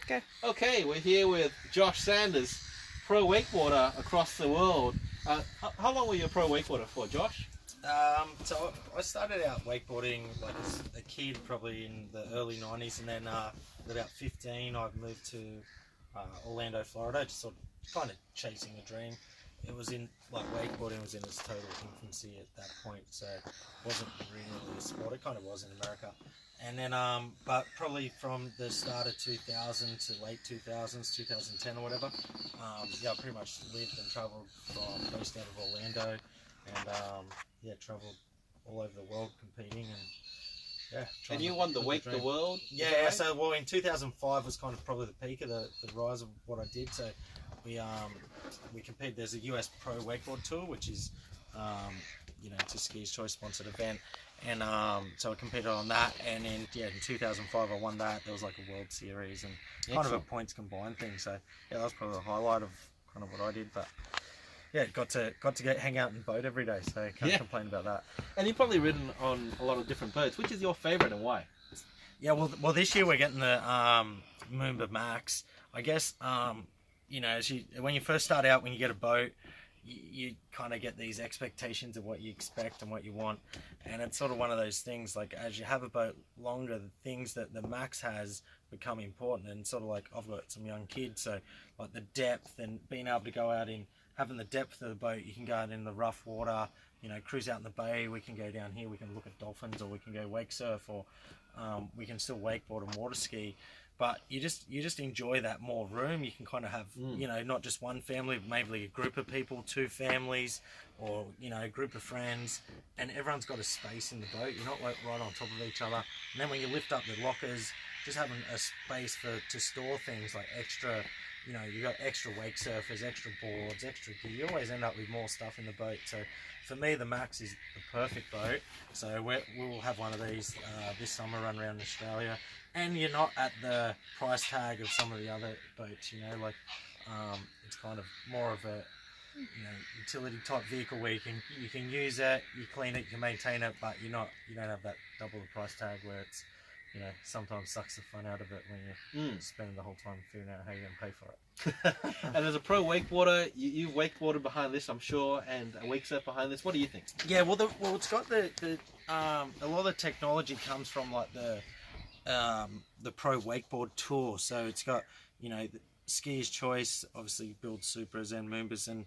go. Okay, we're here with Josh Sanders, pro wakeboarder across the world. How long were you a pro wakeboarder for, Josh? So I started out wakeboarding like as a kid, probably in the early 90s, and then at about 15 I moved to Orlando, Florida, just sort of kind of chasing a dream. It was in, like, wakeboarding was in its total infancy at that point, so it wasn't really a sport. It kind of was in America. And then, but probably from the start of 2000 to late 2000s, 2010 or whatever, yeah, I pretty much lived and travelled from based out of Orlando, and yeah, travelled all over the world competing, and yeah. And you won the Wake the World? Yeah, right? So well, in 2005 was kind of probably the peak of the rise of what I did. So we competed. There's a US Pro Wakeboard Tour, which is you know, it's a Ski's Choice sponsored event, and so I competed on that, and in 2005 I won that. There was like a World Series and kind of a points combined thing. So yeah, that was probably the highlight of kind of what I did, but. Yeah, got to hang out and boat every day, so can't complain about that. And you've probably ridden on a lot of different boats. Which is your favourite and why? Yeah, well, this year we're getting the Moomba Max. I guess you know, when you first start out, when you get a boat, you kind of get these expectations of what you expect and what you want, and it's sort of one of those things. Like, as you have a boat longer, the things that the Max has become important, and sort of like, I've got some young kids, so like the depth and being able to go out in. Having the depth of the boat, you can go out in the rough water, you know, cruise out in the bay. We can go down here, we can look at dolphins, or we can go wake surf, or we can still wakeboard and water ski. But you just enjoy that more room. You can kind of have, you know, not just one family, maybe a group of people, two families, or, you know, a group of friends, and everyone's got a space in the boat. You're not like right on top of each other. And then when you lift up the lockers, just having a space to store things like extra. You know, you got extra wake surfers, extra boards, extra gear. You always end up with more stuff in the boat. So for me, the Max is the perfect boat. So we'll have one of these this summer, run around Australia. And you're not at the price tag of some of the other boats, you know, like it's kind of more of a, you know, utility type vehicle where you can use it, you clean it, you can maintain it, but you don't have that double the price tag where it's, you know, sometimes sucks the fun out of it when you're spending the whole time figuring out how you're going to pay for it. And as a pro wakeboarder, you wakeboarded behind this, I'm sure, and a wake surf behind this. What do you think? Yeah, well, it's got a lot of the technology comes from like the Pro Wakeboard Tour. So it's got, you know, the Ski's Choice obviously builds Supras and Moombas, and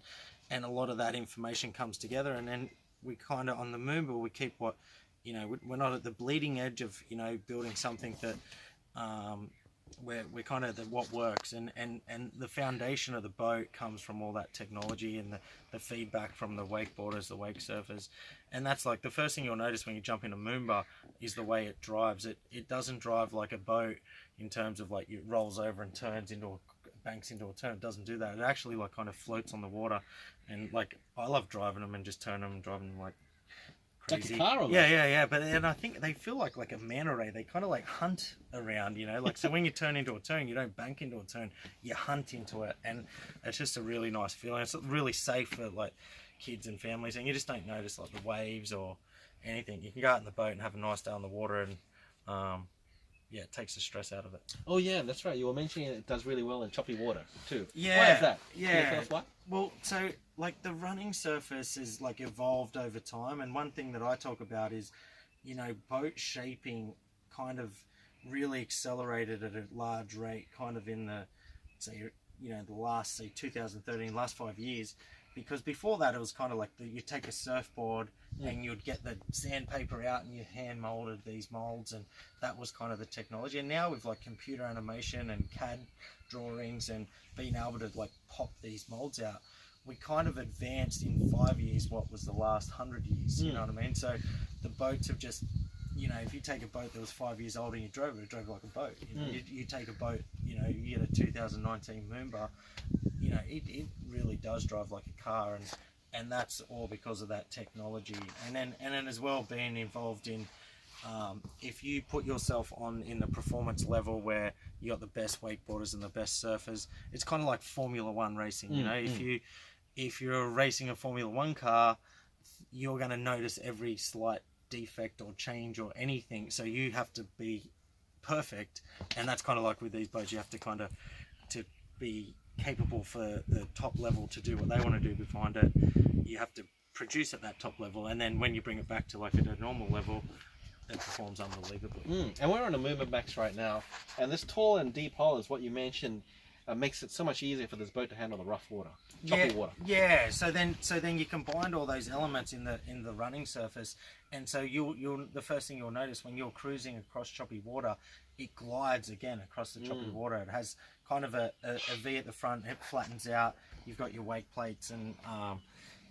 a lot of that information comes together, and then we kind of on the Moomba we keep what. You know, we're not at the bleeding edge of, you know, building something that we're kind of what works, and the foundation of the boat comes from all that technology and the feedback from the wakeboarders, the wake surfers, and that's like the first thing you'll notice when you jump in a Moomba is the way it drives. It doesn't drive like a boat in terms of like it rolls over and turns into banks into a turn. It doesn't do that. It actually like kind of floats on the water, and like I love driving them and just turning them and driving them like. Crazy. Like a car almost. Yeah. But and I think they feel like a manta ray. They kind of like hunt around, you know. Like, so when you turn into a turn, you don't bank into a turn. You hunt into it, and it's just a really nice feeling. It's really safe for like kids and families, and you just don't notice like the waves or anything. You can go out in the boat and have a nice day on the water, and yeah, it takes the stress out of it. Oh yeah, that's right. You were mentioning it does really well in choppy water too. Yeah. Why is that? Yeah. Can you tell us why? Well, so like the running surface is like evolved over time, and one thing that I talk about is, you know, boat shaping kind of really accelerated at a large rate, kind of in the, say, you know, the last, say, 2013, last 5 years. Because before that, it was kind of like you take a surfboard and you'd get the sandpaper out and you hand molded these molds, and that was kind of the technology. And now with like computer animation and CAD drawings and being able to like pop these molds out, we kind of advanced in 5 years what was the last 100 years. You know what I mean? So the boats have just, you know, if you take a boat that was 5 years old and you drove it drove like a boat. You know, you take a boat, you know, you get a 2019 Moomba, you know, it really does drive like a car, and that's all because of that technology. And then as well being involved in, if you put yourself on in the performance level where you got the best wakeboarders and the best surfers, it's kind of like Formula One racing. You know, if you're racing a Formula One car, you're going to notice every slight defect or change or anything, so you have to be perfect. And that's kind of like with these boats, you have to kind of, to be capable for the top level to do what they want to do behind it, you have to produce at that top level, and then when you bring it back to like at a normal level, it performs unbelievably. And we're on a Movement Max right now, and this tall and deep hull is what you mentioned, makes it so much easier for this boat to handle the rough water, choppy water. Yeah. So then you combine all those elements in the running surface, and so you'll the first thing you'll notice when you're cruising across choppy water, it glides again across the choppy water. It has kind of a V at the front. It flattens out. You've got your wake plates, and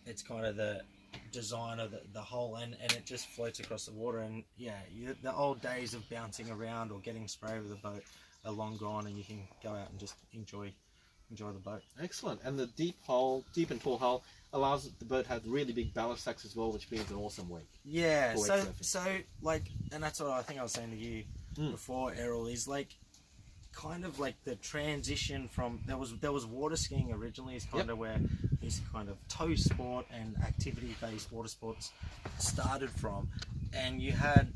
it's kind of the design of the hull, and it just floats across the water. And yeah, the old days of bouncing around or getting spray with a boat are long gone, and you can go out and just enjoy the boat. Excellent. And the deep and tall hull allows the boat to have really big ballast stacks as well, which means an awesome wake. Yeah. So like, and that's what I think I was saying to you before, Errol, is like kind of like the transition from there was water skiing originally, is kind of where this kind of tow sport and activity based water sports started from, and you had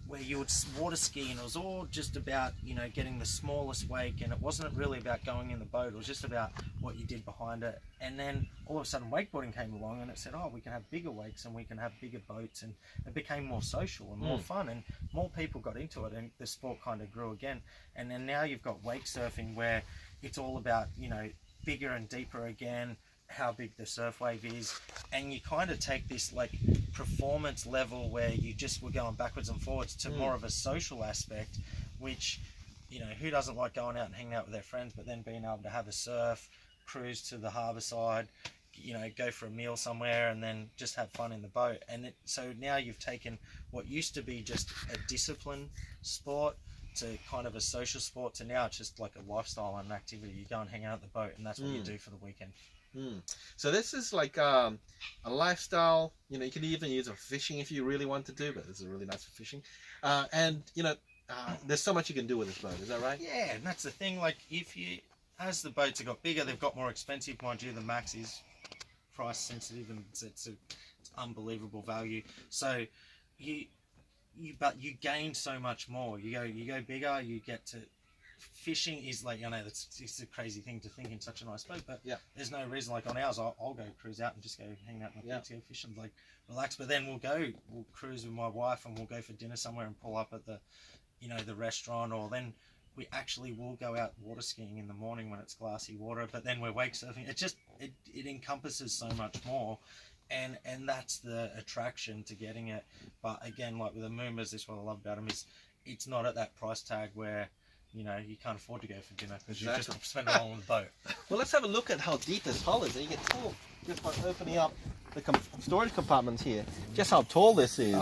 where you would water ski and it was all just about, you know, getting the smallest wake, and it wasn't really about going in the boat, it was just about what you did behind it. And then all of a sudden wakeboarding came along, and it said, oh, we can have bigger wakes and we can have bigger boats, and it became more social and more fun, and more people got into it, and the sport kind of grew again. And then now you've got wake surfing, where it's all about, you know, bigger and deeper again, how big the surf wave is, and you kind of take this like performance level where you just were going backwards and forwards to more of a social aspect, which, you know, who doesn't like going out and hanging out with their friends, but then being able to have a surf, cruise to the harbour side, you know, go for a meal somewhere, and then just have fun in the boat. And so now you've taken what used to be just a discipline sport to kind of a social sport, to now it's just like a lifestyle and an activity. You go and hang out at the boat, and that's what you do for the weekend. So this is like a lifestyle. You know, you can even use it for fishing if you really want to do, but this is really nice for fishing. And you know, there's so much you can do with this boat. Is that right? Yeah, and that's the thing. Like, as the boats have got bigger, they've got more expensive. Mind you, the Max is price sensitive, and it's unbelievable value. So but you gain so much more. You go bigger. You get to. Fishing is like, I know it's a crazy thing to think in such a nice boat, but there's no reason, like on ours, I'll go cruise out and just go hang out with my kids, go fishing, like relax. But then we'll cruise with my wife, and we'll go for dinner somewhere and pull up at the, you know, the restaurant, or then we actually will go out water skiing in the morning when it's glassy water. But then we're wake surfing. It encompasses so much more, and that's the attraction to getting it. But again, like with the Moombas, this is what I love about them, is it's not at that price tag where, you know, you can't afford to go for dinner because you just spend it all on the boat. Well, let's have a look at how deep this hull is. And you can tell just by opening up the storage compartments here, just how tall this is.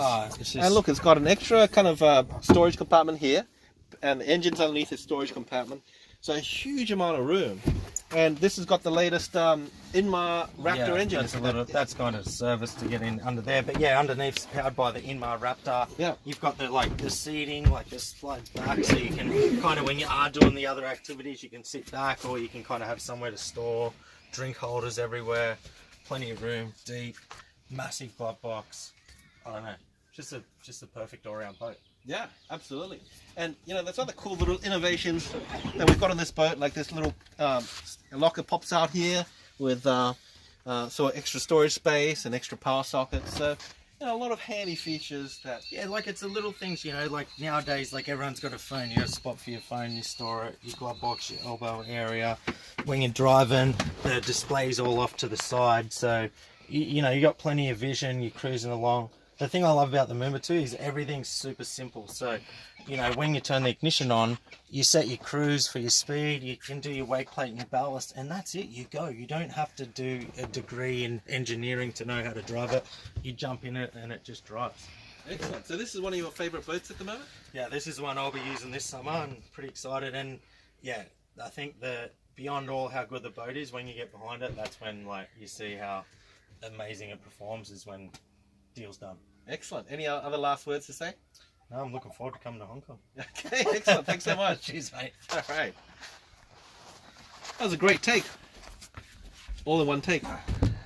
And look, it's got an extra kind of storage compartment here, and the engine's underneath the storage compartment. So a huge amount of room. And this has got the latest Inmar Raptor engine. That's kind of service to get in under there. But yeah, underneath it's powered by the Inmar Raptor. Yeah. You've got the seating, like this slides back, so you can kind of, when you are doing the other activities, you can sit back, or you can kind of have somewhere to store, drink holders everywhere, plenty of room, deep, massive glove box. I don't know, just a perfect all-round boat. Yeah, absolutely. And you know, there's other cool little innovations that we've got on this boat, like this little locker pops out here with so extra storage space and extra power sockets. So, you know, a lot of handy features that... Yeah, like it's the little things, you know, like nowadays, like everyone's got a phone. You got a spot for your phone, you store it, your glove box, your elbow area. When you're driving, the display's all off to the side. So, you know, you got plenty of vision, you're cruising along. The thing I love about the Moomba too is everything's super simple. So, you know, when you turn the ignition on, you set your cruise for your speed, you can do your wake plate and your ballast, and that's it, you go. You don't have to do a degree in engineering to know how to drive it. You jump in it and it just drives. Excellent. So this is one of your favourite boats at the moment? Yeah, this is the one I'll be using this summer. I'm pretty excited, and yeah, I think beyond all how good the boat is, when you get behind it, that's when like you see how amazing it performs, is when deal's done. Excellent. Any other last words to say? No, I'm looking forward to coming to Hong Kong. Okay, excellent. Thanks so much. Cheers, mate. All right. That was a great take. All in one take.